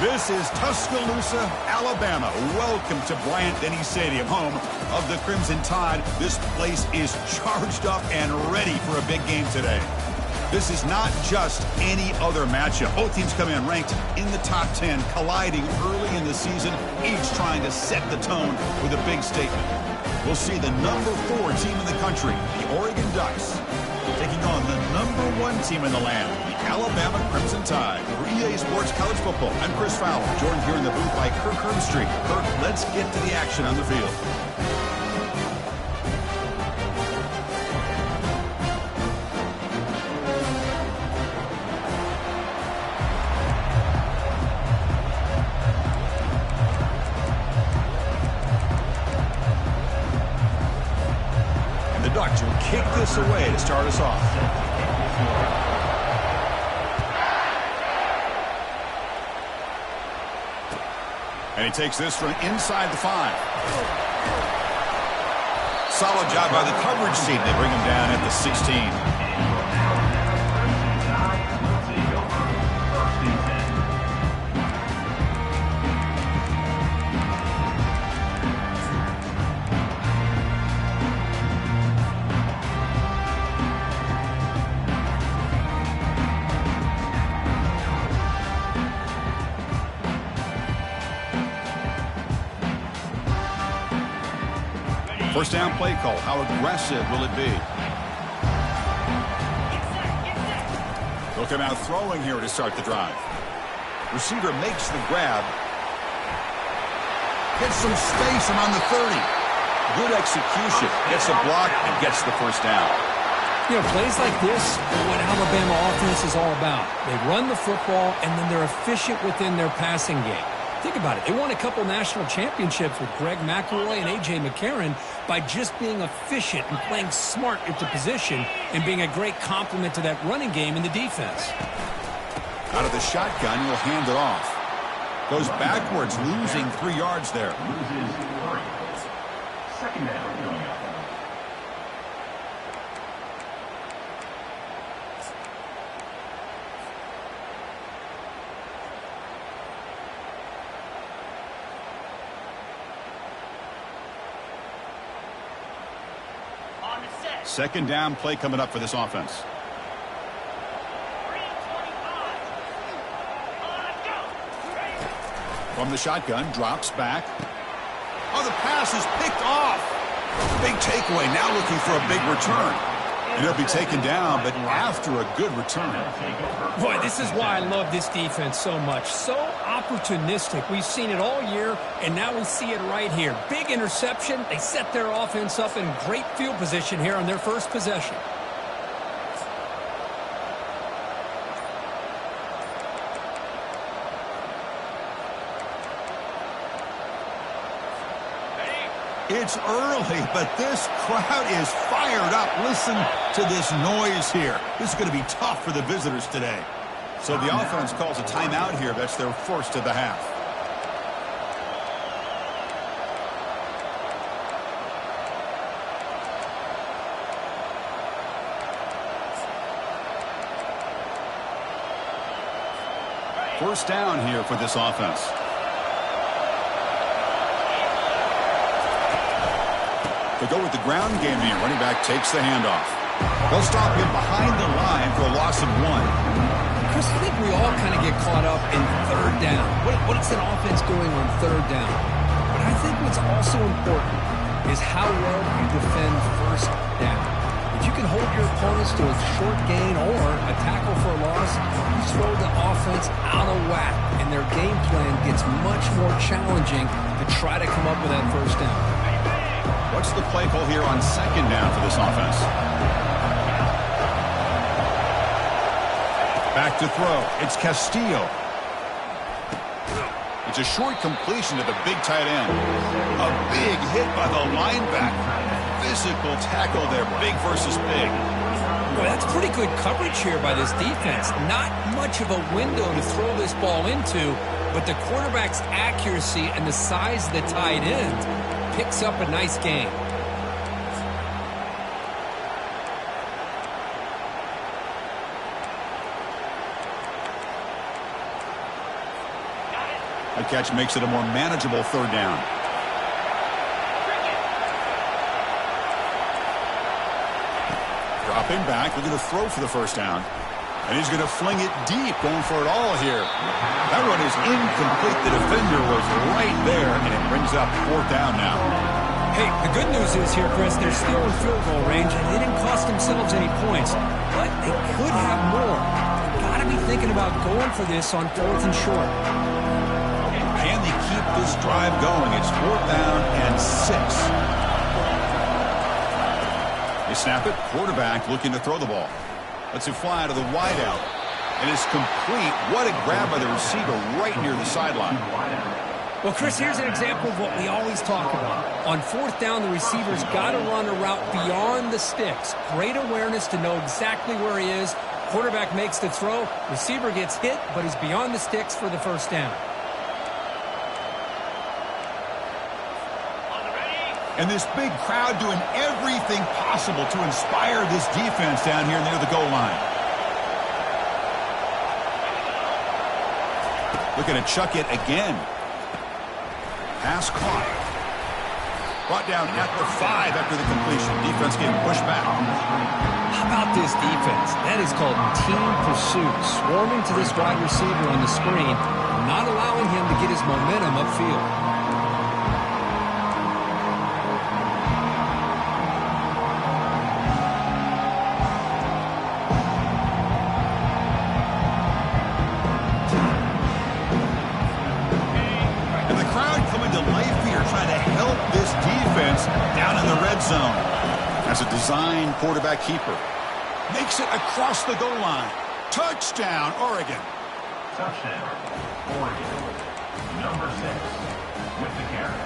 This is Tuscaloosa, Alabama. Welcome to Bryant-Denny Stadium, home of the Crimson Tide. This place is charged up and ready for a big game today. This is not just any other matchup. Both teams come in ranked in the top 10, colliding early in the season, each trying to set the tone with a big statement. We'll see the number 4 team in the country, the Oregon Ducks, taking on the number 1 team in the land, the Alabama Crimson Tide. For EA Sports College Football, I'm Chris Fowler, joined here in the booth by Kirk Herbstreit. Kirk, let's get to the action on the field. And the Ducks will kick this away to start us off. And he takes this from inside the 5. Solid job by the coverage team. They bring him down at the 16. First down play call. How aggressive will it be? They'll come out throwing here to start the drive. Receiver makes the grab. Gets some space and on the 30. Good execution. Gets a block and gets the first down. You know, plays like this are what Alabama offense is all about. They run the football, and then they're efficient within their passing game. Think about it. They won a couple national championships with Greg McElroy and A.J. McCarron by just being efficient and playing smart at the position and being a great complement to that running game in the defense. Out of the shotgun, he'll hand it off. Goes backwards, losing 3 yards there. Second down. Second down play coming up for this offense. From the shotgun, drops back. Oh, the pass is picked off. Big takeaway, now looking for a big return. And he'll be taken down, but after a good return. Boy, this is why I love this defense so much. So opportunistic. We've seen it all year, and now we see it right here. Big interception. They set their offense up in great field position here on their first possession. It's early, but this crowd is fired up. Listen to this noise here. This is going to be tough for the visitors today. So the offense calls a timeout here. That's their first of the half. First down here for this offense. They go with the ground game here. Running back takes the handoff. They'll stop him behind the line for a loss of 1. Chris, I think we all kind of get caught up in third down. What is an offense doing on third down? But I think what's also important is how well you defend first down. If you can hold your opponents to a short gain or a tackle for a loss, you throw the offense out of whack, and their game plan gets much more challenging to try to come up with that first down. What's the play call here on second down for this offense? Back to throw. It's Castillo. It's a short completion to the big tight end. A big hit by the linebacker. Physical tackle there, big versus big. Boy, that's pretty good coverage here by this defense. Not much of a window to throw this ball into, but the quarterback's accuracy and the size of the tight end picks up a nice game. That catch makes it a more manageable third down. Dropping back, looking to throw for the first down. And he's going to fling it deep, going for it all here. That run is incomplete. The defender was right there, and it brings up fourth down now. Hey, the good news is here, Chris, they're still in field goal range, and they didn't cost themselves any points. But they could have more. They've got to be thinking about going for this on fourth and short. Can they keep this drive going? It's fourth down and 6. They snap it. Quarterback looking to throw the ball. Lets it fly to the wideout. And it's complete. What a grab by the receiver right near the sideline. Well, Chris, here's an example of what we always talk about. On fourth down, the receiver's got to run a route beyond the sticks. Great awareness to know exactly where he is. Quarterback makes the throw. Receiver gets hit, but he's beyond the sticks for the first down. And this big crowd doing everything possible to inspire this defense down here near the goal line. Looking to chuck it again. Pass caught. Brought down at the 5 after the completion. Defense getting pushed back. How about this defense? That is called team pursuit. Swarming to this wide receiver on the screen, not allowing him to get his momentum upfield. Zone. As a design quarterback keeper. Makes it across the goal line. Touchdown, Oregon. Touchdown, Oregon. Number 6 with the carry.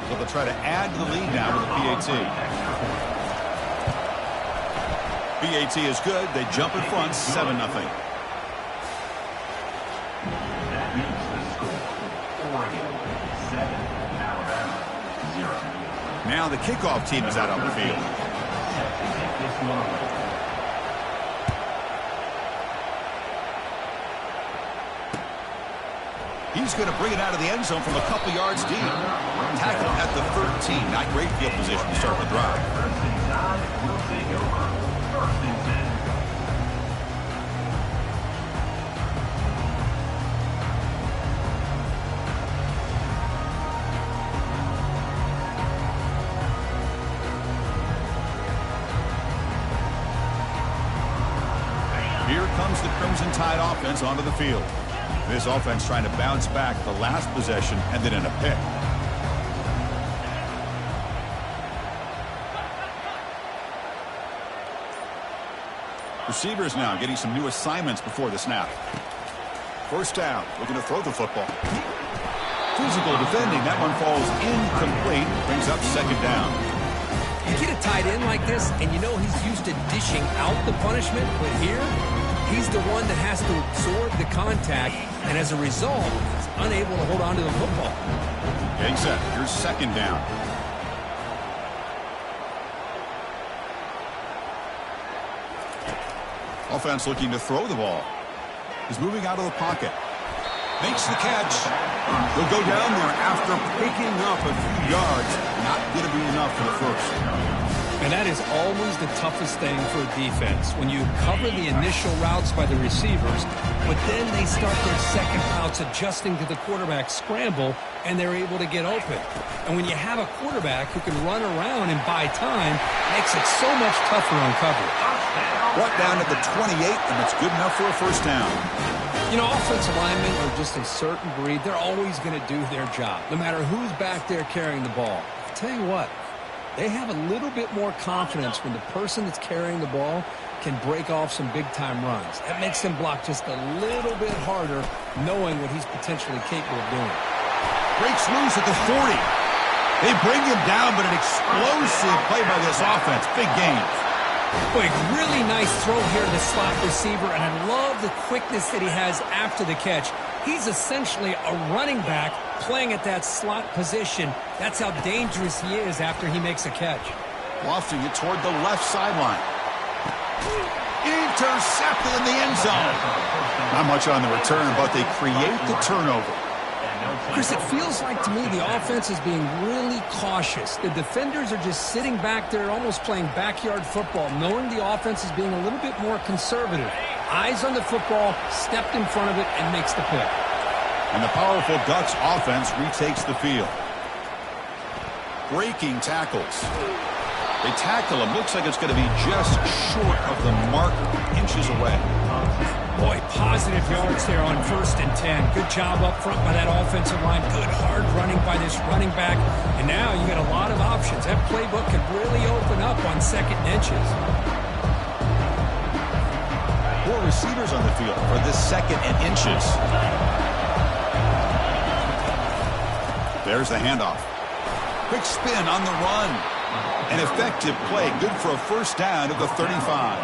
So they'll try to add to the lead now with the PAT. PAT is good. They jump in front, 7-0. That means the score. Oregon 7, Alabama 0. Now the kickoff team is out on the field. He's going to bring it out of the end zone from a couple yards deep. Tackle at the 13. Not great field position to start the drive. First and 10 will take over. First and 10. Here comes the Crimson Tide offense onto the field. This offense trying to bounce back the last possession and then in a pick. Receivers now getting some new assignments before the snap. First down, looking to throw the football. Physical defending, that one falls incomplete, brings up second down. You get a tight end like this, and you know he's used to dishing out the punishment, but here, he's the one that has to absorb the contact, and as a result, he's unable to hold on to the football. Getting set. Here's second down. Offense looking to throw the ball. He's moving out of the pocket. Makes the catch. He'll go down there after picking up a few yards. Not going to be enough for the first. And that is always the toughest thing for a defense, when you cover the initial routes by the receivers, but then they start their second routes adjusting to the quarterback's scramble, and they're able to get open. And when you have a quarterback who can run around and buy time, it makes it so much tougher on coverage. Brought down at the 28, and it's good enough for a first down. You know, offensive linemen are just a certain breed. They're always going to do their job, no matter who's back there carrying the ball. I'll tell you what, they have a little bit more confidence when the person that's carrying the ball can break off some big-time runs. That makes them block just a little bit harder, knowing what he's potentially capable of doing. Breaks loose at the 40. They bring him down, but an explosive play by this offense. Big game. Boy, really nice throw here to the slot receiver, and I love the quickness that he has after the catch. He's essentially a running back playing at that slot position. That's how dangerous he is after he makes a catch. Lofting it toward the left sideline. Intercepted in the end zone. Not much on the return, but they create the turnover. Chris, it feels like to me the offense is being really cautious. The defenders are just sitting back there almost playing backyard football, knowing the offense is being a little bit more conservative. Eyes on the football, stepped in front of it, and makes the pick. And the powerful Ducks offense retakes the field. Breaking tackles. They tackle him. Looks like it's going to be just short of the marker, inches away. Boy, positive yards there on 1st and 10. Good job up front by that offensive line. Good hard running by this running back. And now you got a lot of options. That playbook could really open up on 2nd and inches. 4 receivers on the field for this 2nd and inches. There's the handoff. Quick spin on the run. An effective play. Good for a 1st down at the 35.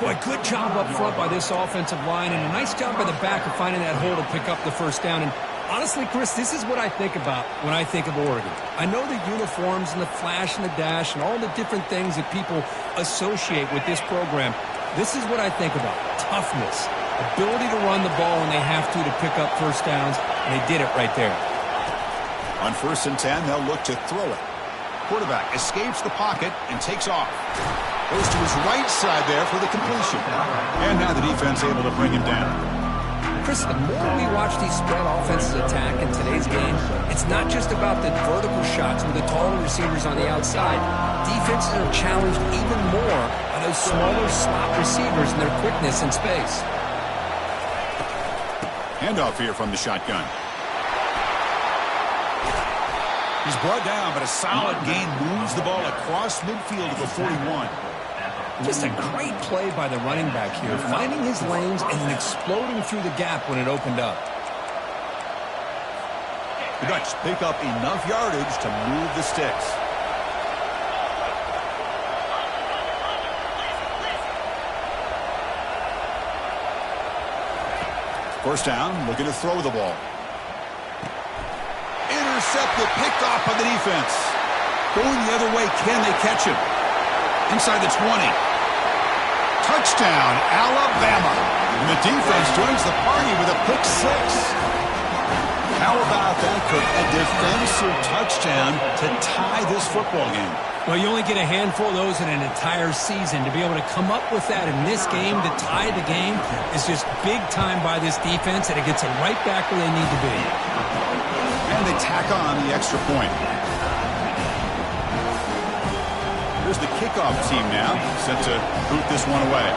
Boy, good job up front by this offensive line, and a nice job by the back of finding that hole to pick up the 1st down. And honestly, Chris, this is what I think about when I think of Oregon. I know the uniforms and the flash and the dash and all the different things that people associate with this program. This is what I think about. Toughness, ability to run the ball when they have to pick up 1st downs, and they did it right there. On 1st and 10, they'll look to throw it. Quarterback escapes the pocket and takes off. Goes to his right side there for the completion. And now the defense able to bring him down. Chris, the more we watch these spread offenses attack in today's game, it's not just about the vertical shots with the taller receivers on the outside. Defenses are challenged even more by those smaller slot receivers and their quickness in space. Handoff here from the shotgun. He's brought down, but a solid gain moves the ball across midfield to the 41. Just a great play by the running back here, finding his lanes and then exploding through the gap when it opened up. The Ducks pick up enough yardage to move the sticks. First down, looking to throw the ball. Intercepted, picked off by the defense. Going the other way, can they catch him? Inside the 20. Touchdown, Alabama. And the defense joins the party with a pick 6. How about that, Kirk? A defensive touchdown to tie this football game. Well, you only get a handful of those in an entire season. To be able to come up with that in this game to tie the game is just big time by this defense, and it gets them right back where they need to be. And they tack on the extra point. Here's the kickoff team now, set to boot this one away.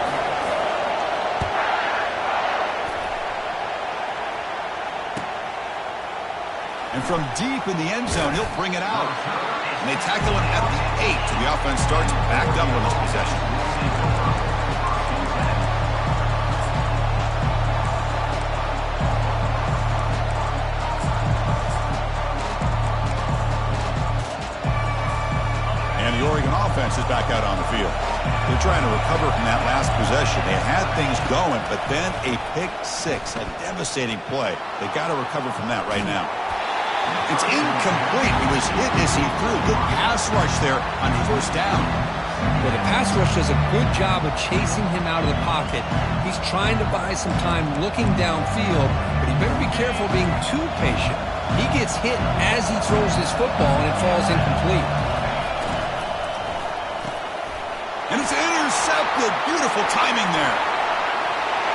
And from deep in the end zone, he'll bring it out. And they tackle him at the 8. The offense starts backed up on this possession. The Oregon offense is back out on the field. They're trying to recover from that last possession. They had things going, but then a pick 6, a devastating play. They got to recover from that right now. It's incomplete. He was hit as he threw. Good pass rush there on 1st down. Well, the pass rush does a good job of chasing him out of the pocket. He's trying to buy some time looking downfield, but he better be careful being too patient. He gets hit as he throws his football, and it falls incomplete. And it's intercepted. Beautiful timing there.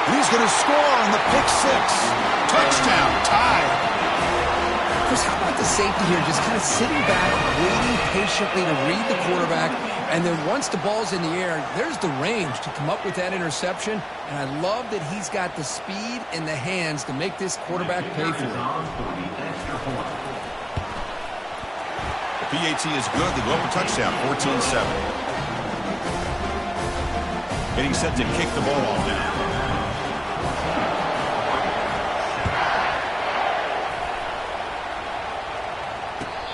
And he's going to score on the pick 6. Touchdown, tie. Chris, how about the safety here? Just kind of sitting back, waiting patiently to read the quarterback. And then once the ball's in the air, there's the range to come up with that interception. And I love that he's got the speed and the hands to make this quarterback pay for it. The PAT is good. They go up a touchdown, 14-7. Getting set to kick the ball off now.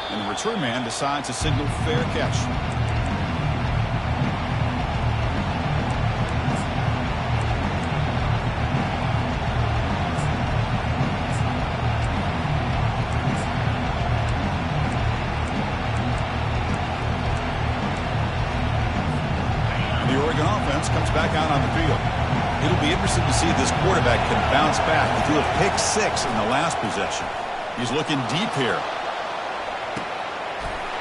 And the return man decides to signal fair catch. Comes back out on the field. It'll be interesting to see if this quarterback can bounce back. He threw a pick 6 in the last possession. He's looking deep here.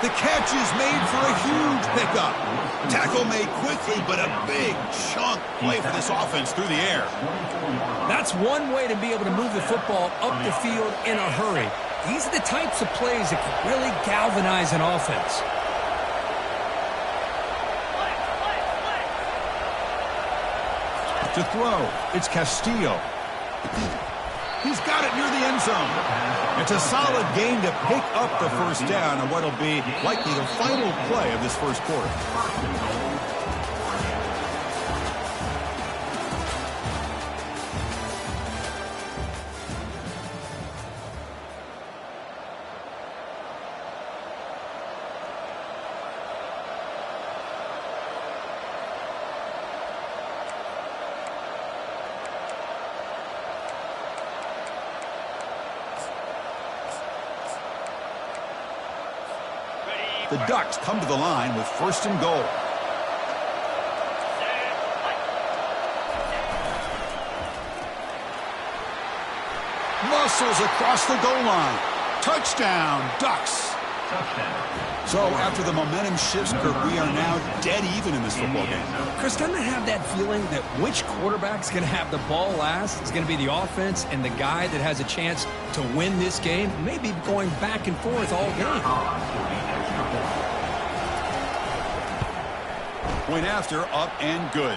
The catch is made for a huge pickup. Tackle made quickly, but a big chunk play for this offense through the air. That's one way to be able to move the football up the field in a hurry. These are the types of plays that can really galvanize an offense. To throw, it's Castillo. He's got it near the end zone. It's a solid gain to pick up the first down on what will be likely the final play of this first quarter. The Ducks come to the line with first and goal. Muscles across the goal line. Touchdown, Ducks. So after the momentum shifts, Kirk, we are now dead even in this football game. Chris, doesn't I have that feeling that which quarterback's going to have the ball last is going to be the offense, and the guy that has a chance to win this game may be going back and forth all game. Point after, up and good.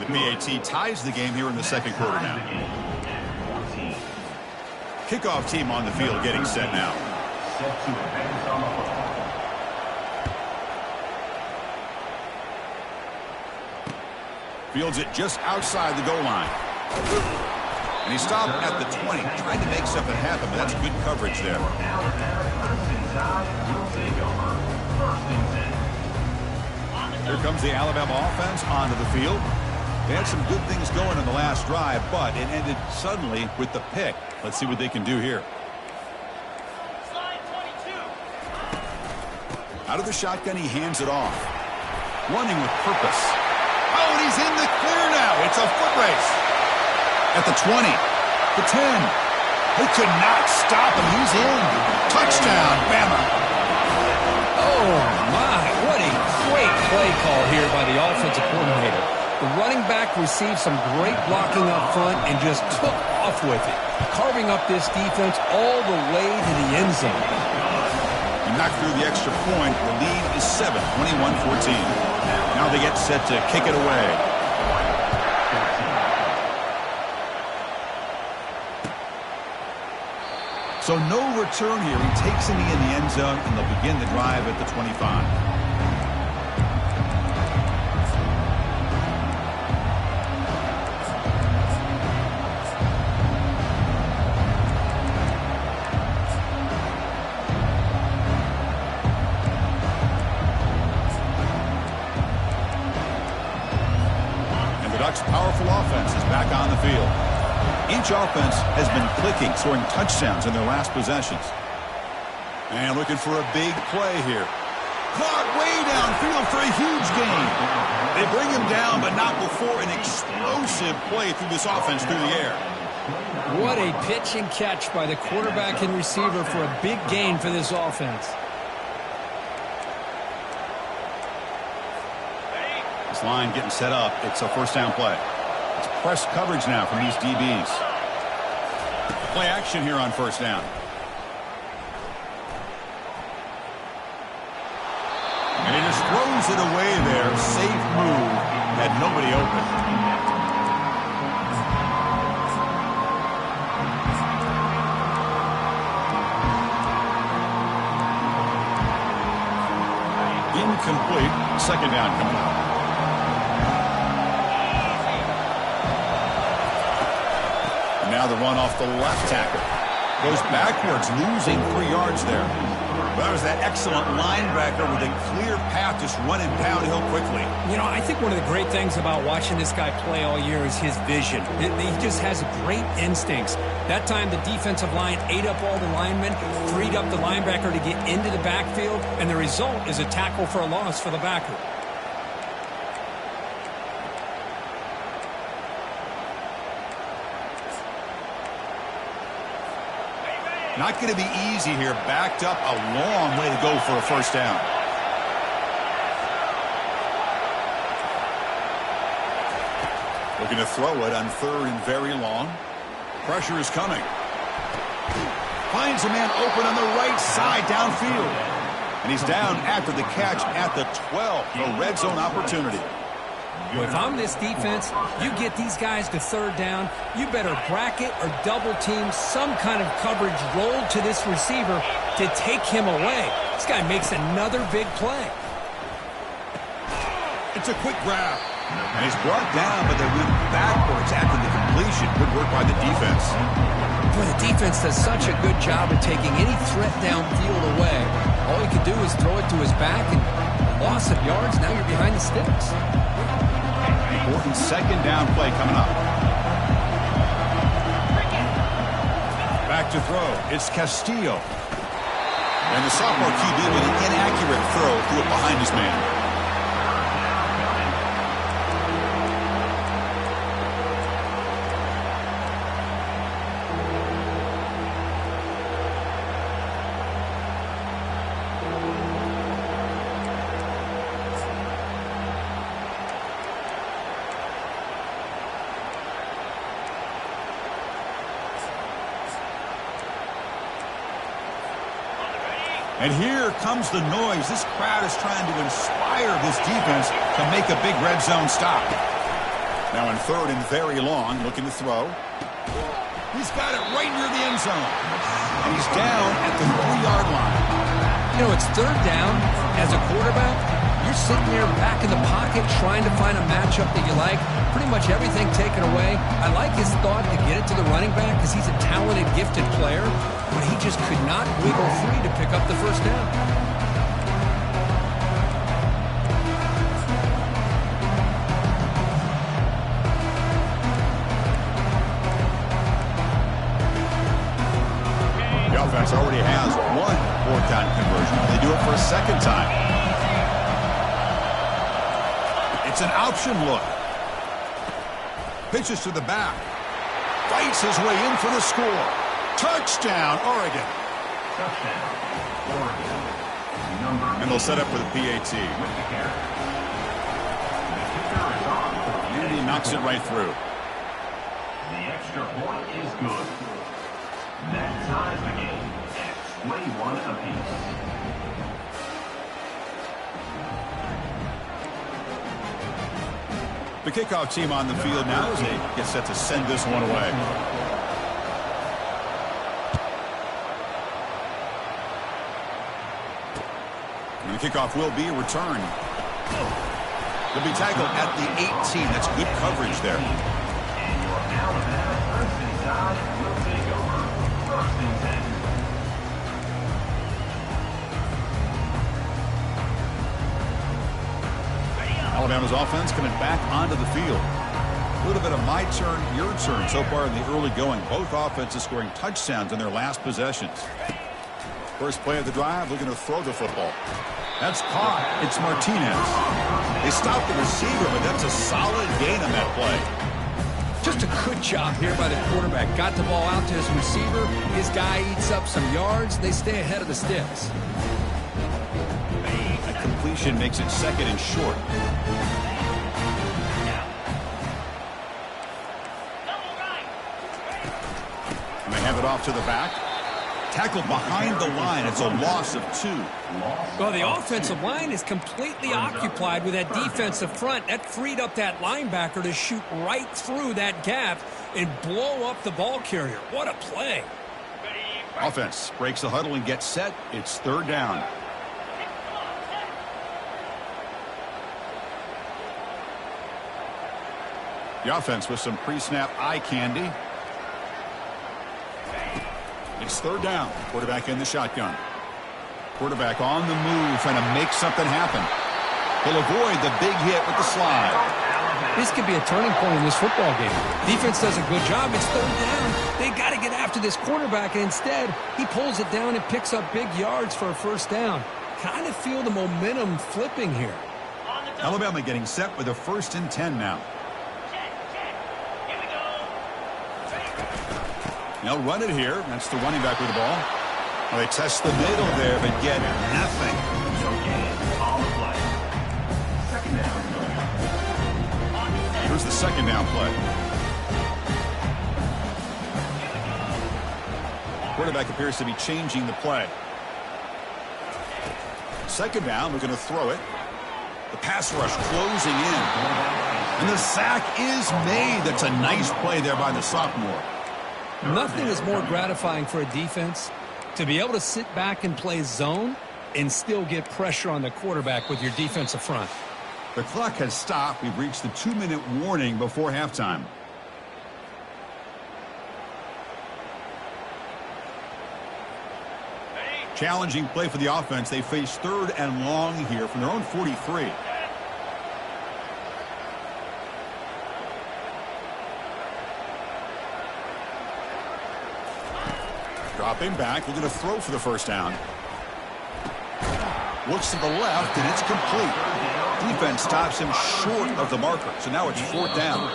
The PAT ties the game here in the second quarter now. Kickoff team on the field getting set now. Fields it just outside the goal line. And he stopped at the 20, trying to make something happen, but that's good coverage there. Here comes the Alabama offense onto the field. They had some good things going in the last drive, but it ended suddenly with the pick. Let's see what they can do here. Out of the shotgun, he hands it off. Running with purpose. Oh, and he's in the clear now. It's a foot race. At the 20, the 10. They could not stop him. He's in. Touchdown, Bama. Oh, my. What a great play call here by the offensive coordinator. The running back received some great blocking up front and just took off with it, carving up this defense all the way to the end zone. He knocked through the extra point. The lead is 7, 21-14. Now they get set to kick it away. So no return here. He takes it in the end zone, and they'll begin the drive at the 25. Powerful offense is back on the field. Each offense has been clicking, scoring touchdowns in their last possessions. And looking for a big play here. Caught way downfield for a huge gain. They bring him down, but not before an explosive play through this offense through the air. What a pitch and catch by the quarterback and receiver for a big gain for this offense. This line getting set up. It's a first down play. It's press coverage now from these DBs. Play action here on first down. And he just throws it away there. Safe move. Had nobody open. Incomplete. Second down coming up. Now the run off the left tackle. Goes backwards, losing 3 yards there. That was that excellent linebacker with a clear path, just running downhill quickly. You know, I think one of the great things about watching this guy play all year is his vision. He just has great instincts. That time the defensive line ate up all the linemen, freed up the linebacker to get into the backfield, and the result is a tackle for a loss for the backer. Not going to be easy here. Backed up a long way to go for a first down. Looking to throw it on 3rd and very long. Pressure is coming. Finds a man open on the right side downfield. And he's down after the catch at the 12. A red zone opportunity. Well, if I'm this defense, you get these guys to 3rd down, you better bracket or double team some kind of coverage roll to this receiver to take him away. This guy makes another big play. It's a quick grab. And he's brought down, but they went backwards after the completion. Good work by the defense. Boy, the defense does such a good job of taking any threat downfield away. All he can do is throw it to his back, and loss of yards, now you're behind the sticks. Important 2nd down play coming up. Back to throw. It's Castillo. And the sophomore QB with an inaccurate throw threw it behind his man. And here comes the noise. This crowd is trying to inspire this defense to make a big red zone stop. Now in 3rd and very long, looking to throw. He's got it right near the end zone. And he's down at the 3-yard line. You know, it's 3rd down. As a quarterback, you're sitting there back in the pocket trying to find a matchup that you like. Pretty much everything taken away. I like his thought to get it to the running back because he's a talented, gifted player, but he just could not wiggle free to pick up the first down. The offense already has one 4th-down conversion. They do it for a 2nd time. It's an option look. Pitches to the back. Fights his way in for the score. Touchdown, Oregon. Touchdown, Oregon. And they'll set up for the PAT. And he knocks it right through. The extra point is good. That ties the game at 21 apiece. The kickoff team on the field now as they get set to send this one away. And the kickoff will be a return. They'll be tackled at the 18. That's good coverage there. And your Alabama Crimson Tide will take over 1st and 10. Alabama's offense coming back onto the field. A little bit of my turn, your turn so far in the early going. Both offenses scoring touchdowns in their last possessions. First play of the drive, looking to throw the football. That's caught. It's Martinez. They stopped the receiver, but that's a solid gain on that play. Just a good job here by the quarterback. Got the ball out to his receiver. His guy eats up some yards. They stay ahead of the sticks. A completion makes it 2nd and short. And they hand it off to the back. Tackled behind the line. It's a loss of 2. Well, the offensive line is completely occupied with that defensive front. That freed up that linebacker to shoot right through that gap and blow up the ball carrier. What a play. Offense breaks the huddle and gets set. It's 3rd down. The offense with some pre-snap eye candy. It's 3rd down. Quarterback in the shotgun. Quarterback on the move, trying to make something happen. He'll avoid the big hit with the slide. This could be a turning point in this football game. Defense does a good job. It's 3rd down. They got to get after this quarterback, and instead, he pulls it down and picks up big yards for a first down. Kind of feel the momentum flipping here. Alabama getting set with a 1st and 10 now. They'll run it here. That's the running back with the ball. Well, they test the middle there, but get nothing. So gain on the play. Second down. Here's the second down play. Quarterback appears to be changing the play. Second down, we're going to throw it. The pass rush closing in. And the sack is made. That's a nice play there by the sophomore. Nothing is more gratifying for a defense to be able to sit back and play zone and still get pressure on the quarterback with your defensive front. The clock has stopped. We've reached the 2-minute warning before halftime. Challenging play for the offense. They face 3rd and long here from their own 43. Dropping back, looking to throw for the first down. Looks to the left, and it's complete. Defense stops him short of the marker, so now it's 4th down.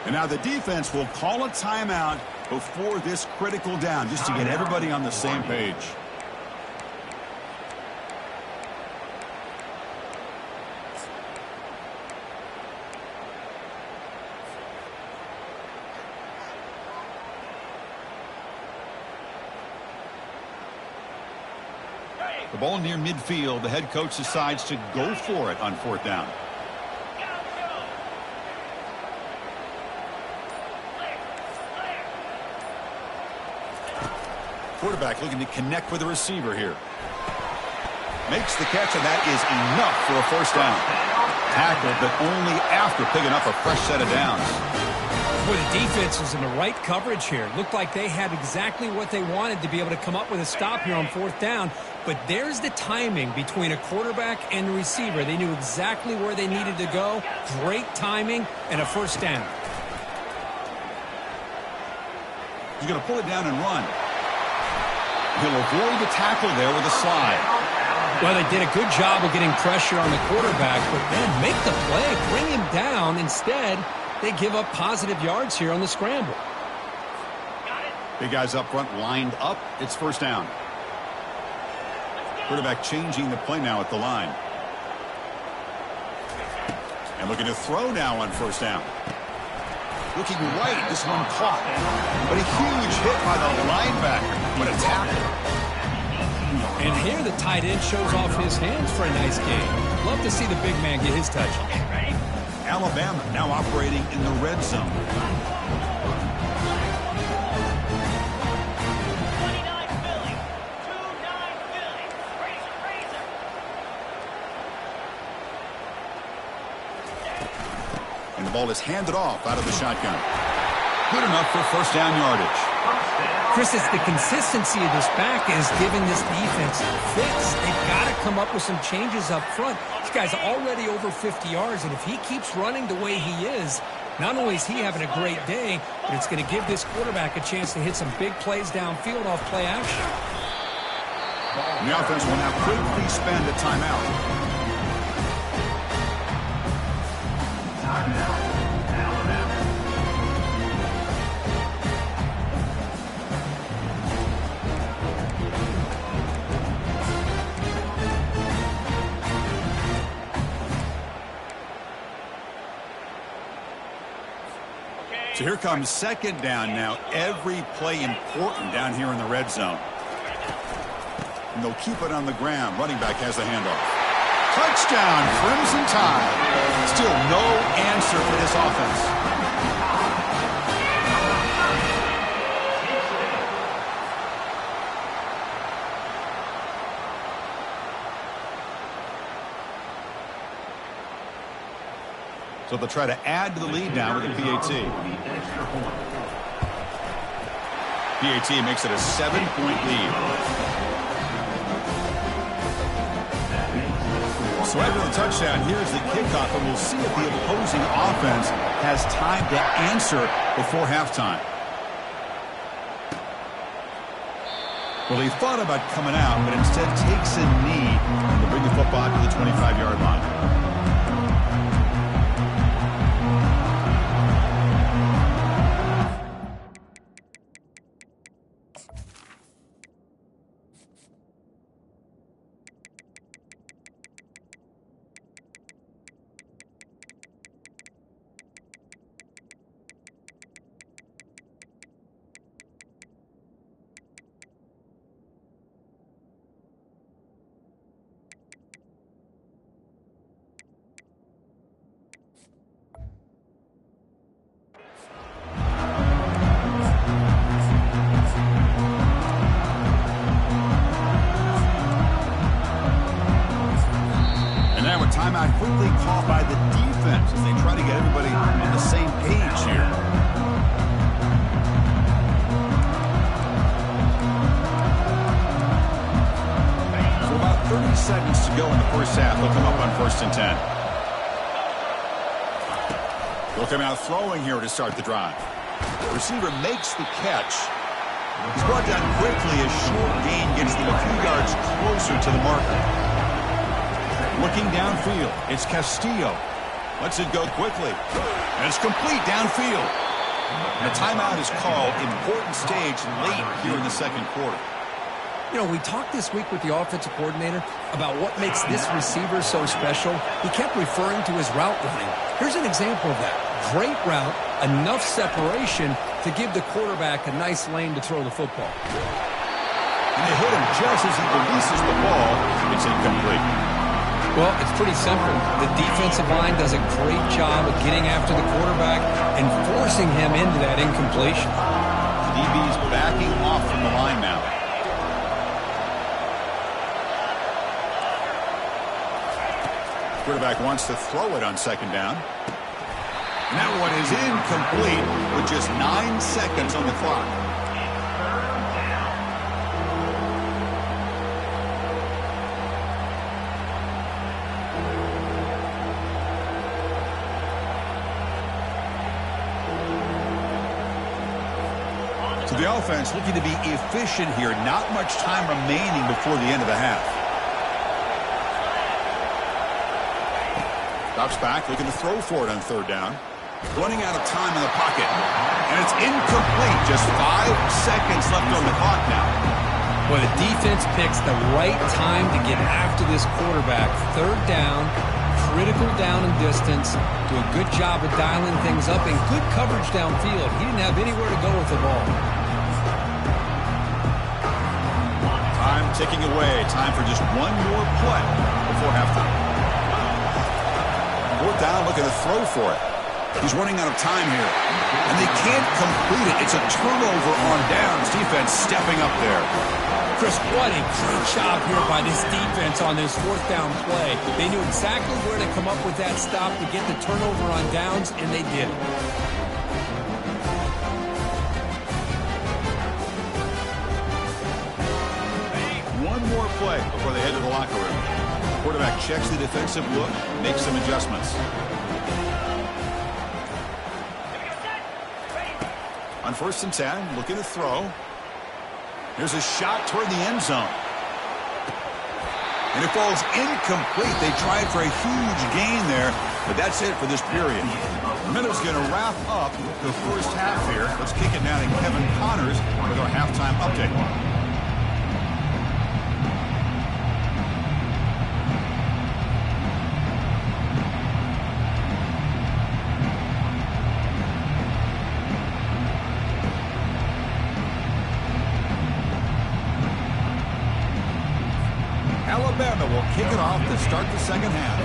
And now the defense will call a timeout before this critical down, just to get everybody on the same page. The ball near midfield. The head coach decides to go for it on 4th down. Quarterback looking to connect with the receiver here. Makes the catch, and that is enough for a first down. Tackled, but only after picking up a fresh set of downs. Boy, the defense was in the right coverage here. Looked like they had exactly what they wanted to be able to come up with a stop here on 4th down. But there's the timing between a quarterback and the receiver. They knew exactly where they needed to go. Great timing and a first down. He's going to pull it down and run. He'll avoid the tackle there with a slide. Well, they did a good job of getting pressure on the quarterback, but then make the play, bring him down. Instead, they give up positive yards here on the scramble. Big guys up front lined up. It's first down. Quarterback changing the play now at the line. And looking to throw now on first down. Looking right, this one caught. But a huge hit by the linebacker. What a tackle. And here the tight end shows off his hands for a nice game. Love to see the big man get his touches. Alabama now operating in the red zone. And the ball is handed off out of the shotgun. Good enough for first down yardage. Chris, it's the consistency of this back is giving this defense fits. They've got to come up with some changes up front. This guy's already over 50 yards, and if he keeps running the way he is, not only is he having a great day, but it's going to give this quarterback a chance to hit some big plays downfield off play action. And the offense will now quickly spend a timeout. So here comes second down now. Every play important down here in the red zone. And they'll keep it on the ground. Running back has the handoff. Touchdown, Crimson Tide. Still no answer for this offense. So they'll try to add to the lead now with a PAT. PAT makes it a 7-point lead. So after the touchdown, here's the kickoff, and we'll see if the opposing offense has time to answer before halftime. Well, he thought about coming out, but instead takes a knee to bring the football to the 25-yard line. go in the first half. They'll come up on 1st and 10. They'll come out throwing here to start the drive. The receiver makes the catch. He's brought down quickly as short gain gets them a few yards closer to the marker. Looking downfield, it's Castillo. Lets it go quickly. And it's complete downfield. And a timeout is called. Important stage late here in the second quarter. You know, we talked this week with the offensive coordinator about what makes this receiver so special. He kept referring to his route running. Here's an example of that. Great route, enough separation to give the quarterback a nice lane to throw the football. And they hit him just as he releases the ball. It's incomplete. Well, it's pretty simple. The defensive line does a great job of getting after the quarterback and forcing him into that incompletion. DB's backing off from the line now. Quarterback wants to throw it on 2nd down. And that one is incomplete with just 9 seconds on the clock. So the offense looking to be efficient here. Not much time remaining before the end of the half. Drops back, looking to throw for it on 3rd down. Running out of time in the pocket. And it's incomplete. Just 5 seconds left on the clock now. Well, the defense picks the right time to get after this quarterback. 3rd down, critical down and distance. Do a good job of dialing things up and good coverage downfield. He didn't have anywhere to go with the ball. Time ticking away. Time for just one more play before halftime. 4th down, looking to throw for it. He's running out of time here. And they can't complete it. It's a turnover on downs. Defense stepping up there. Chris, what a great job here by this defense on this 4th down play. They knew exactly where to come up with that stop to get the turnover on downs, and they did it. One more play before they head to the locker room. Quarterback checks the defensive look, makes some adjustments. On 1st and 10, looking to throw. There's a shot toward the end zone. And it falls incomplete. They tried for a huge gain there, but that's it for this period. Minute's going to wrap up the first half here. Let's kick it now to Kevin Connors with our halftime update. Alabama will kick it off to start the second half.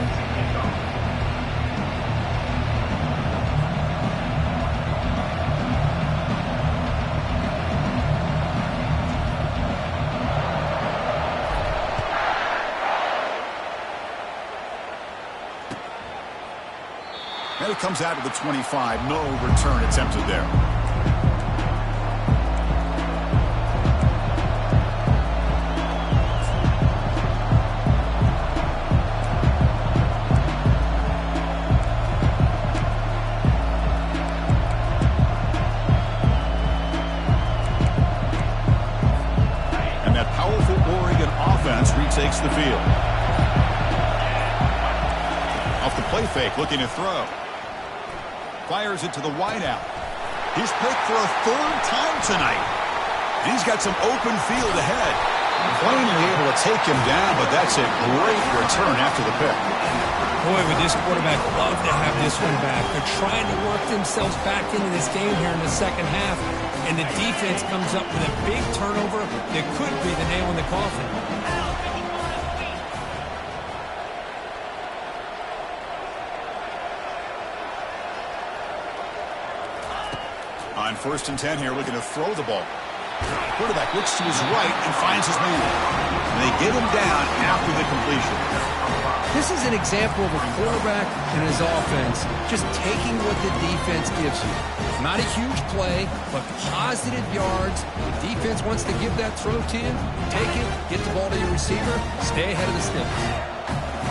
And it comes out to the 25. No return attempted there. Takes the field. Off the play fake, looking to throw. Fires it to the wideout. He's picked for a 3rd time tonight. And he's got some open field ahead. Plainly able to take him down, but that's a great return after the pick. Boy, would this quarterback love to have this one back. They're trying to work themselves back into this game here in the second half, and the defense comes up with a big turnover that could be the nail in the coffin. On 1st and 10 here, looking to throw the ball. Quarterback looks to his right and finds his man. And they get him down after the completion. This is an example of a quarterback and his offense just taking what the defense gives you. Not a huge play, but positive yards. The defense wants to give that throw to you. Take it, get the ball to your receiver, stay ahead of the sticks.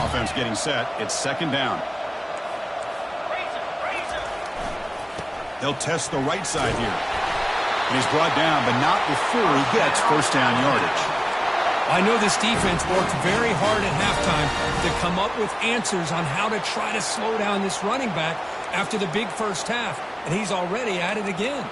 Offense getting set. It's second down. They'll test the right side here. And he's brought down, but not before he gets first down yardage. I know this defense worked very hard at halftime to come up with answers on how to try to slow down this running back after the big first half, and he's already at it again.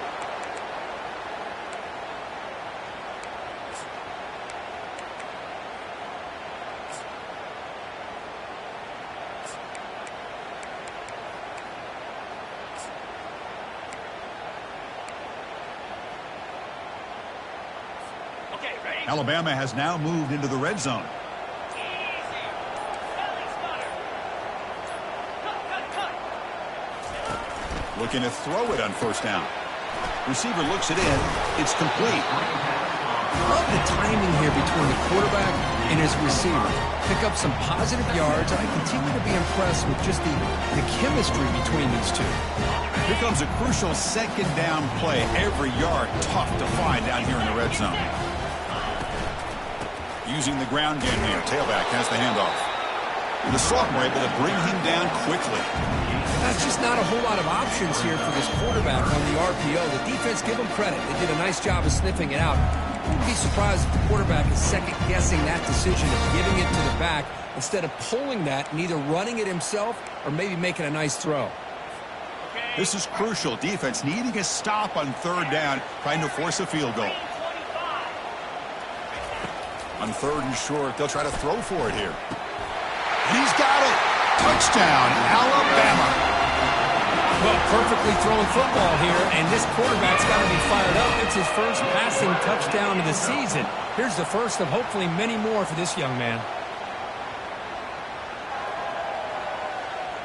Alabama has now moved into the red zone. Looking to throw it on first down. Receiver looks it in. It's complete. Love the timing here between the quarterback and his receiver. Pick up some positive yards, and I continue to be impressed with just the chemistry between these two. Here comes a crucial second down play. Every yard tough to find down here in the red zone. Using the ground game here. Tailback has the handoff. The sophomore able to bring him down quickly. That's just not a whole lot of options here for this quarterback on the RPO. The defense, give them credit. They did a nice job of sniffing it out. I wouldn't be surprised if the quarterback is second-guessing that decision of giving it to the back instead of pulling that and either running it himself or maybe making a nice throw. This is crucial. Defense needing a stop on third down, trying to force a field goal. On third and short, they'll try to throw for it here. He's got it. Touchdown, Alabama. Well, perfectly thrown football here, and this quarterback's got to be fired up. It's his first passing touchdown of the season. Here's the first of hopefully many more for this young man.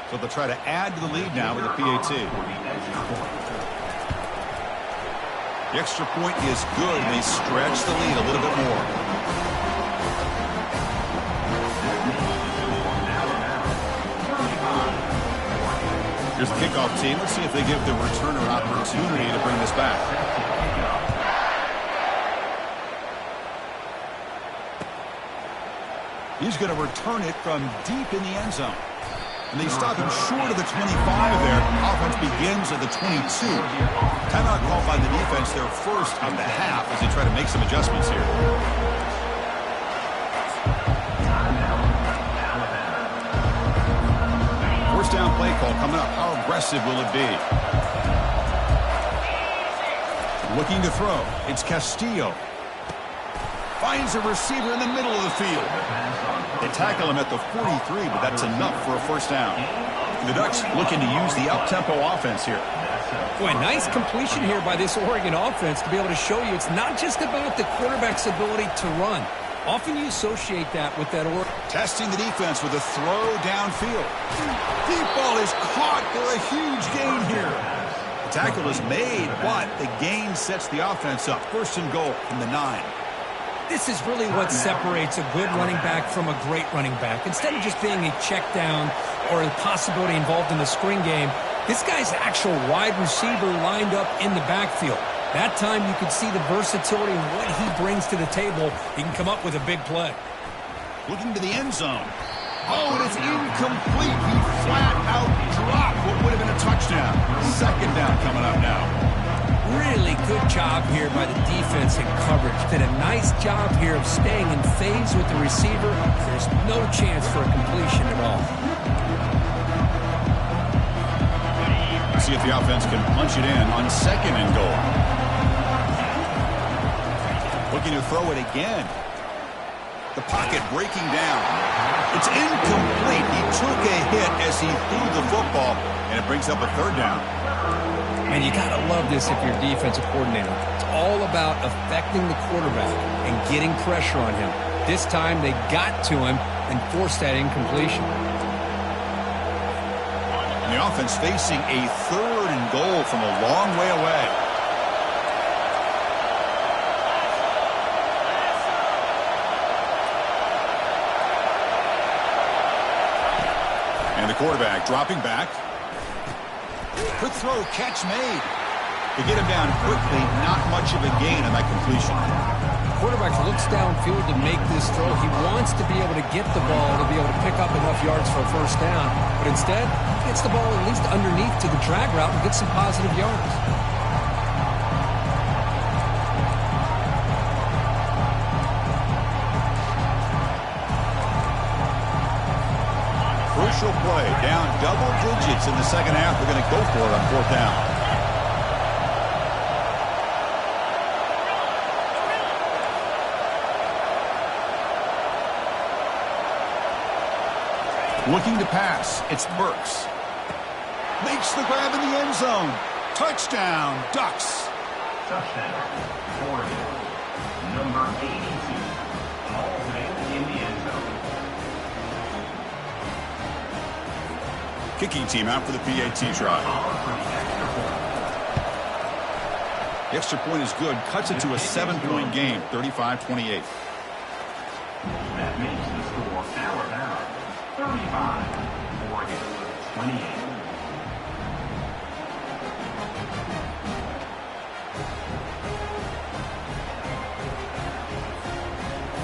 So they'll try to add to the lead now with a PAT. The extra point is good, and they stretch the lead a little bit more. Here's the kickoff team. Let's see if they give the returner opportunity to bring this back. He's going to return it from deep in the end zone. And they stop him short of the 25 there. Offense begins at the 22. Timeout called by the defense, their first of the half, as they try to make some adjustments here. First down play call coming up. How aggressive will it be? Looking to throw. It's Castillo. Finds a receiver in the middle of the field. They tackle him at the 43, but that's enough for a first down. The Ducks looking to use the up-tempo offense here. Boy, nice completion here by this Oregon offense to be able to show you it's not just about the quarterback's ability to run. Often you associate that with that Oregon. Testing the defense with a throw downfield. Deep ball is caught for a huge gain here. The tackle is made, but the gain sets the offense up. First and goal from the 9. This is really what separates a good running back from a great running back. Instead of just being a check down or a possibility involved in the screen game, this guy's actual wide receiver lined up in the backfield. That time you could see the versatility of what he brings to the table. He can come up with a big play. Looking to the end zone. Oh, and it's incomplete. He flat out dropped what would have been a touchdown. Second down coming up now. Really good job here by the defense in coverage. Did a nice job here of staying in phase with the receiver. There's no chance for a completion at all. See if the offense can punch it in on second and goal. Looking to throw it again. The pocket breaking down. It's incomplete. He took a hit as he threw the football, and it brings up a third down. And you got to love this if you're a defensive coordinator. It's all about affecting the quarterback and getting pressure on him. This time they got to him and forced that incompletion. And the offense facing a third and goal from a long way away. And the quarterback dropping back. Quick throw, catch made. They get him down quickly, not much of a gain on that completion. Quarterback looks downfield to make this throw. He wants to be able to get the ball to be able to pick up enough yards for a first down, but instead, he gets the ball at least underneath to the drag route and gets some positive yards. Crucial play, down double digits in the second half. They're going to go for it on fourth down. Looking to pass, it's Burks. Makes the grab in the end zone. Touchdown, Ducks. Touchdown, Oregon. Number 82. All-man in the end zone. Kicking team out for the PAT try. The extra point is good. Cuts it to a 7-point game, 35-28. That makes the score Alabama 35, Oregon 28.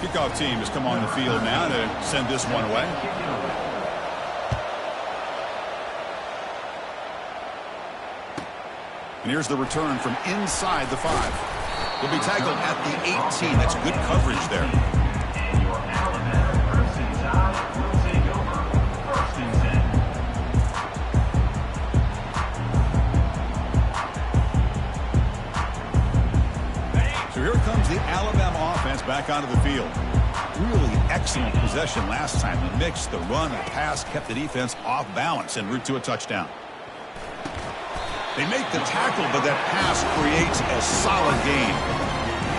Kickoff team has come on the field now to send this one away. And here's the return from inside the 5. He'll be tackled at the 18. That's good coverage there. And your Alabama Crimson Tide will take over 1st and 10. So here comes the Alabama offense back onto the field. Really excellent possession last time. The mix, the run, the pass kept the defense off balance en route to a touchdown. They make the tackle, but that pass creates a solid gain.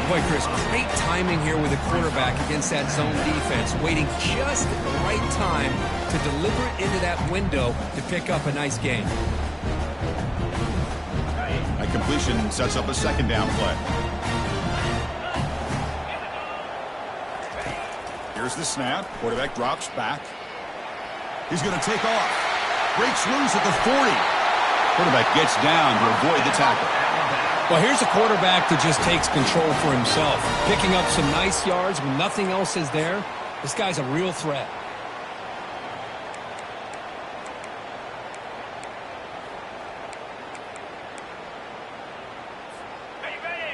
Boy, Chris, great timing here with the quarterback against that zone defense, waiting just at the right time to deliver it into that window to pick up a nice gain. That completion sets up a second down play. Here's the snap. Quarterback drops back. He's going to take off. Breaks loose at the 40. Quarterback gets down to avoid the tackle. Well, here's a quarterback that just takes control for himself, picking up some nice yards when nothing else is there. This guy's a real threat.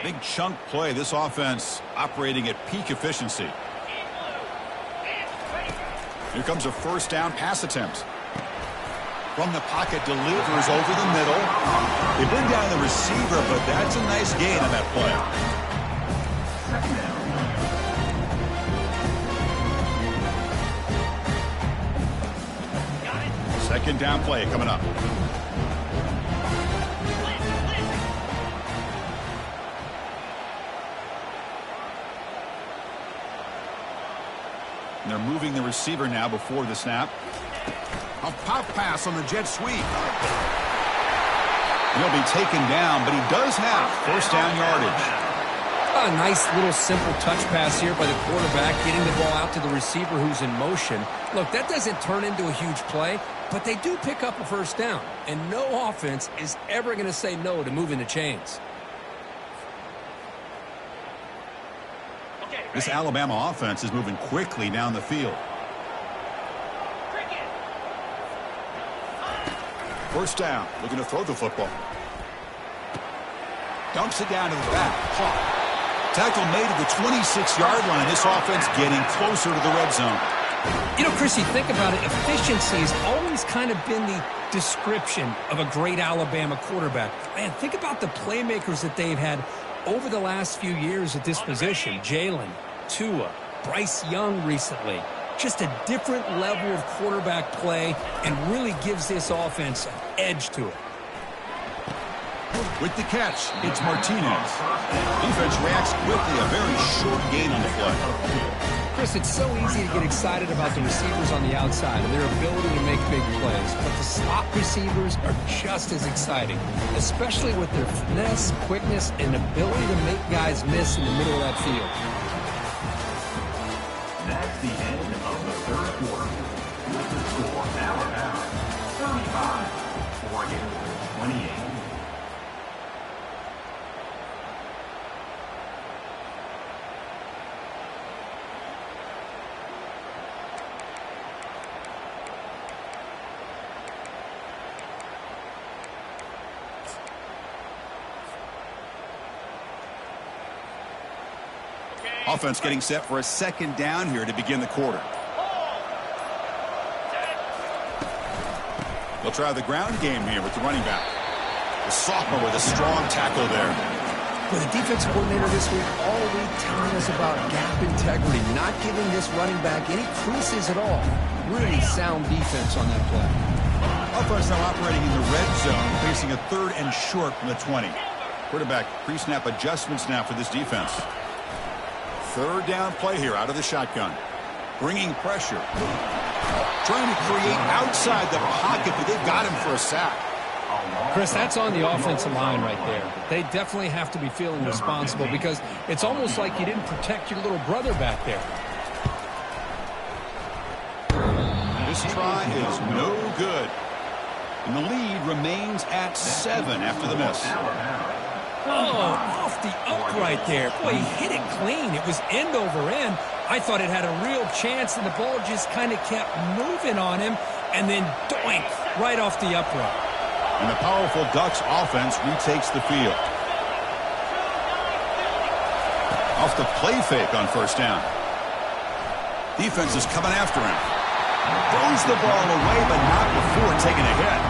Big chunk play. This offense operating at peak efficiency. Here comes a first down pass attempt. From the pocket, delivers over the middle. They bring down the receiver, but that's a nice gain on that play. Second down play coming up. And they're moving the receiver now before the snap. A pop pass on the jet sweep. He'll be taken down, but he does have first down yardage. A nice little simple touch pass here by the quarterback, getting the ball out to the receiver who's in motion. Look, that doesn't turn into a huge play, but they do pick up a first down, and no offense is ever going to say no to moving the chains. This Alabama offense is moving quickly down the field. First down, looking to throw the football. Dumps it down to the back. Tackle made at the 26-yard line. This offense getting closer to the red zone. You know, Chris, you think about it, efficiency has always kind of been the description of a great Alabama quarterback. Man, think about the playmakers that they've had over the last few years at this position. Jalen, Tua, Bryce Young recently. Just a different level of quarterback play and really gives this offense an edge to it. With the catch, it's Martinez. Defense reacts quickly, a very short gain on the play. Chris, it's so easy to get excited about the receivers on the outside and their ability to make big plays, but the slot receivers are just as exciting, especially with their finesse, quickness, and ability to make guys miss in the middle of that field. That's the end of the third quarter. With the score, Alabama 35, Oregon 28. Offense getting set for a second down here to begin the quarter. They'll try the ground game here with the running back. The sophomore with a strong tackle there. For the defensive coordinator this week, all week telling us about gap integrity, not giving this running back any creases at all. Really sound defense on that play. Offense now operating in the red zone, facing a 3rd and short from the 20. Quarterback pre-snap adjustments now for this defense. 3rd down play here out of the shotgun. Bringing pressure. Trying to create outside the pocket, but they've got him for a sack. Chris, that's on the offensive line right there. They definitely have to be feeling responsible because it's almost like you didn't protect your little brother back there. This try is no good. And the lead remains at 7 after the miss. Oh, off the upright there. Boy, he hit it clean. It was end over end. I thought it had a real chance, and the ball just kind of kept moving on him, and then doink, right off the upright. And the powerful Ducks offense retakes the field. Off the play fake on 1st down. Defense is coming after him. Throws the ball away, but not before taking a hit.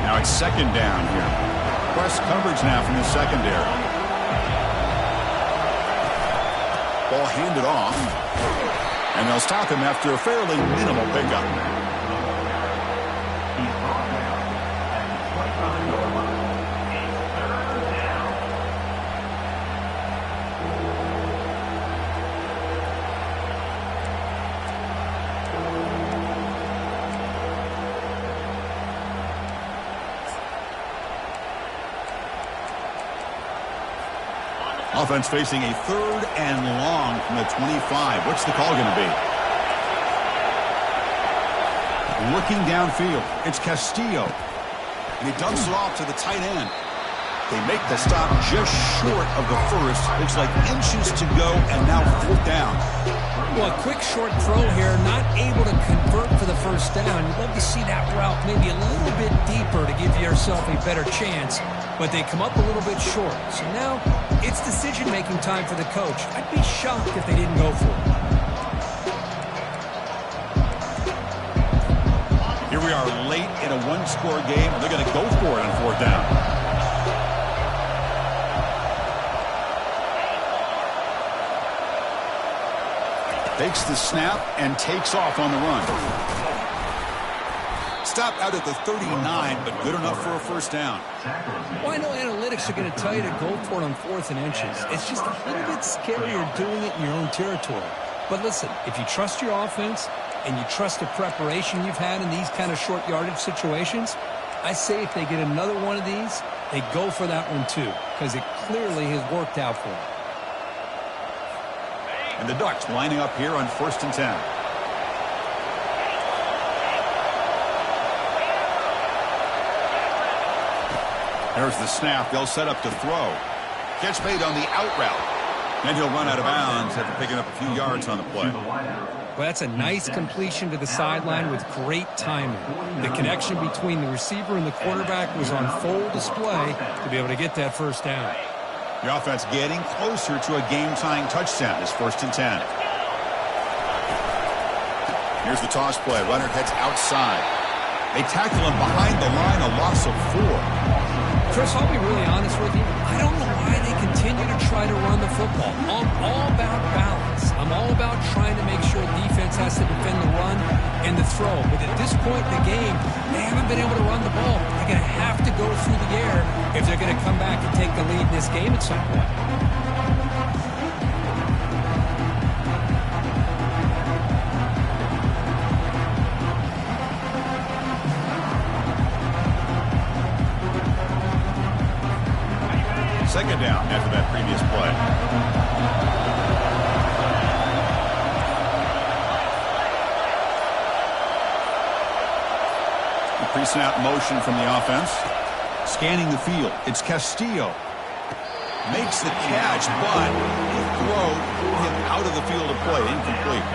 Now it's 2nd down here. Press coverage now from the secondary. Ball handed off. And they'll stop him after a fairly minimal pickup. He's brought down at the 25-yard line. It's 3rd down. Offense facing a 3rd and long from the 25. What's the call going to be? Looking downfield, it's Castillo. And he dumps it off to the tight end. They make the stop just short of the first. Looks like inches to go, and now 4th down. Well, a quick short throw here, not able to convert for the 1st down. You'd love to see that route maybe a little bit deeper to give yourself a better chance, but they come up a little bit short. So now it's decision-making time for the coach. I'd be shocked if they didn't go for it. Here we are late in a 1-score game, and they're going to go for it on 4th down. Takes the snap and takes off on the run. Stopped out at the 39, but good enough for a 1st down. Well, I know analytics are going to tell you to go for it on 4th and inches. It's just a little bit scarier doing it in your own territory. But listen, if you trust your offense and you trust the preparation you've had in these kind of short yardage situations, I say if they get another one of these, they go for that one too, because it clearly has worked out for them. And the Ducks lining up here on 1st and 10. There's the snap. They'll set up to throw. Catch made on the out route. Then he'll run out of bounds after picking up a few yards on the play. Well, that's a nice completion to the sideline with great timing. The connection between the receiver and the quarterback was on full display to be able to get that 1st down. The offense getting closer to a game-tying touchdown. It's 1st and 10. Here's the toss play. Runner heads outside. They tackle him behind the line, a loss of 4. Chris, I'll be really honest with you. I don't know why they continue to try to run the football. I'm all about balance. I'm all about trying to make sure defense has to defend the run and the throw. But at this point in the game, they haven't been able to run the ball. They're going to have to go through the air if they're going to come back and take the lead in this game at some point. Second down after that previous play. The pre-snap motion from the offense. Scanning the field. It's Castillo. Makes the catch, but the throw him out of the field of play, incomplete.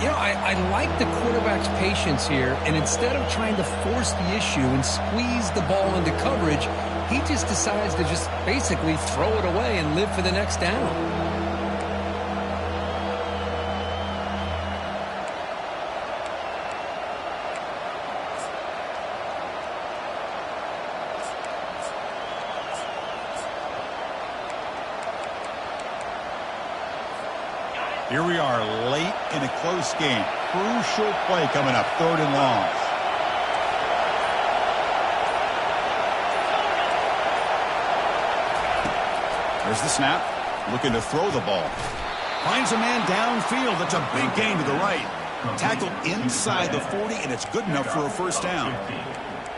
You know, I like the quarterback's patience here, and instead of trying to force the issue and squeeze the ball into coverage, he just decides to just basically throw it away and live for the next down. Here we are late in a close game. Crucial play coming up, 3rd and long. There's the snap. Looking to throw the ball. Finds a man downfield. That's a big gain to the right. Tackled inside the 40, and it's good enough for a first down.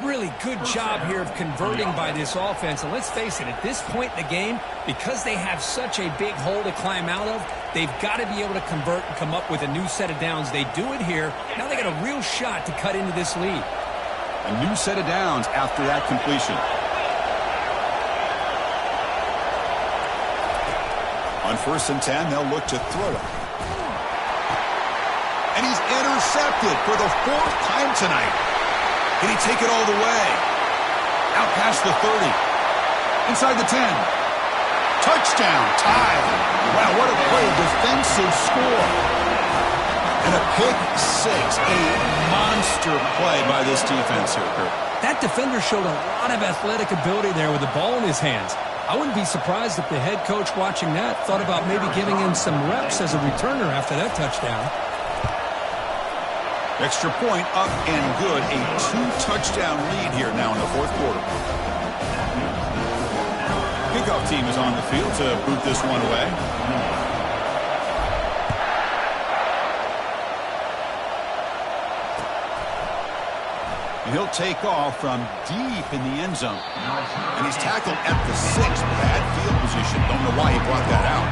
Really good job here of converting by this offense. And let's face it, at this point in the game, because they have such a big hole to climb out of, they've got to be able to convert and come up with a new set of downs. They do it here. Now they got a real shot to cut into this lead. A new set of downs after that completion. On 1st and 10, they'll look to throw it. And he's intercepted for the 4th time tonight. Can he take it all the way? Out past the 30. Inside the 10. Touchdown, tied. Wow, what a play. Defensive score. And a pick six. A monster play by this defense here, Kurt. That defender showed a lot of athletic ability there with the ball in his hands. I wouldn't be surprised if the head coach watching that thought about maybe giving him some reps as a returner after that touchdown. Extra point up and good. A 2-touchdown lead here now in the 4th quarter. Kickoff team is on the field to boot this one away. And he'll take off from deep in the end zone. And he's tackled at the 6th. Bad field position. Don't know why he brought that out.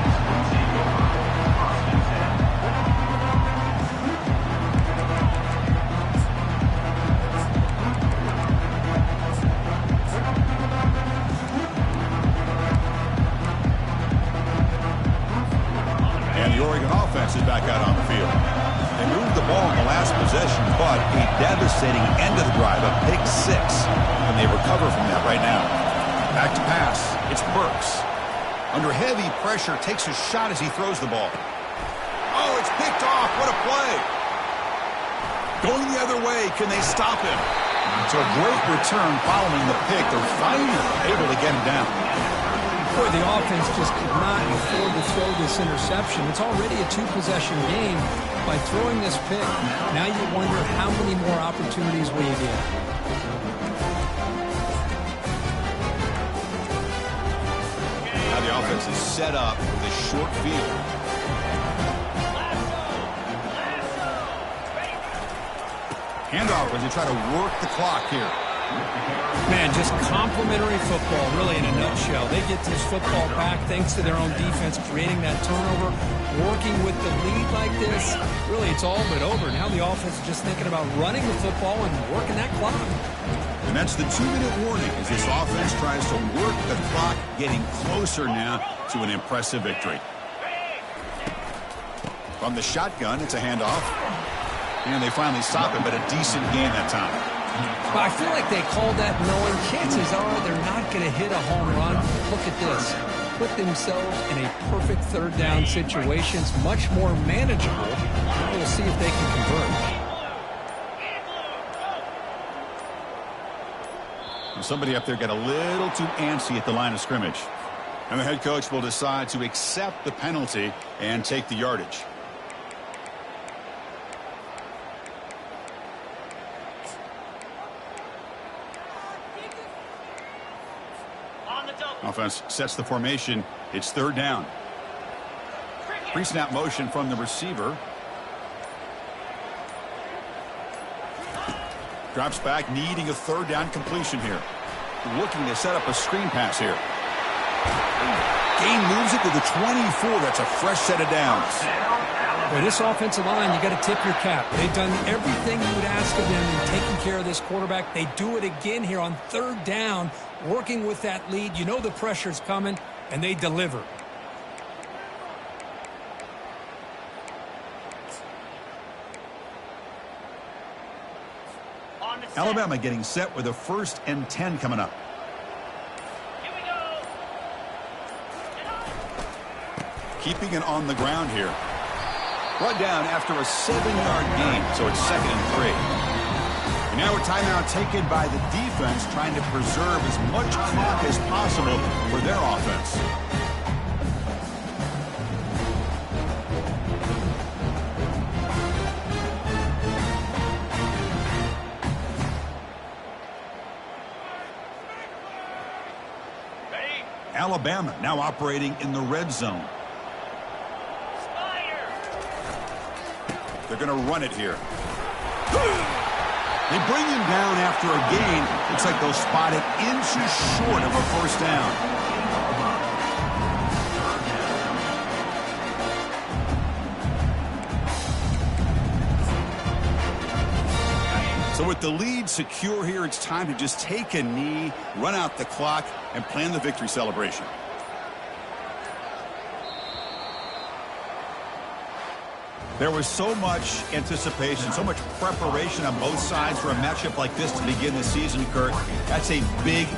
Is back out on the field. They moved the ball in the last possession, but a devastating end of the drive, a pick 6, and they recover from that right now. Back to pass. It's Burks. Under heavy pressure, takes a shot as he throws the ball. Oh, it's picked off. What a play. Going the other way. Can they stop him? So a great return following the pick. They're finally able to get him down. Boy, the offense just could not afford to throw this interception. It's already a 2-possession game. By throwing this pick, now you wonder how many more opportunities will you get. Now the offense is set up with a short field. Handoff as they try to work the clock here. Man, just complimentary football, really, in a nutshell. They get this football back thanks to their own defense, creating that turnover, working with the lead like this. Really, it's all but over. Now the offense is just thinking about running the football and working that clock. And that's the 2-minute warning as this offense tries to work the clock, getting closer now to an impressive victory. From the shotgun, it's a handoff. And they finally stop it, but a decent gain that time. But I feel like they called that knowing chances are they're not going to hit a home run. Look at this. Put themselves in a perfect 3rd down situation. It's much more manageable. We'll see if they can convert. Well, somebody up there got a little too antsy at the line of scrimmage. And the head coach will decide to accept the penalty and take the yardage. Offense sets the formation. It's 3rd down. Pre-snap motion from the receiver. Drops back, needing a 3rd down completion here. Looking to set up a screen pass here. Gain moves it to the 24. That's a fresh set of downs. Boy, this offensive line, you got to tip your cap. They've done everything you would ask of them in taking care of this quarterback. They do it again here on 3rd down, working with that lead. You know the pressure's coming, and they deliver. Alabama getting set with a 1st and 10 coming up. Here we go. Keeping it on the ground here. Brought down after a 7-yard gain, so it's 2nd and 3. And now a timeout taken by the defense, trying to preserve as much clock as possible for their offense. Alabama now operating in the red zone. They're going to run it here. They bring him down after a gain. Looks like they'll spot it inches short of a 1st down. So with the lead secure here, it's time to just take a knee, run out the clock, and plan the victory celebration. There was so much anticipation, so much preparation on both sides for a matchup like this to begin the season, Kurt. That's a big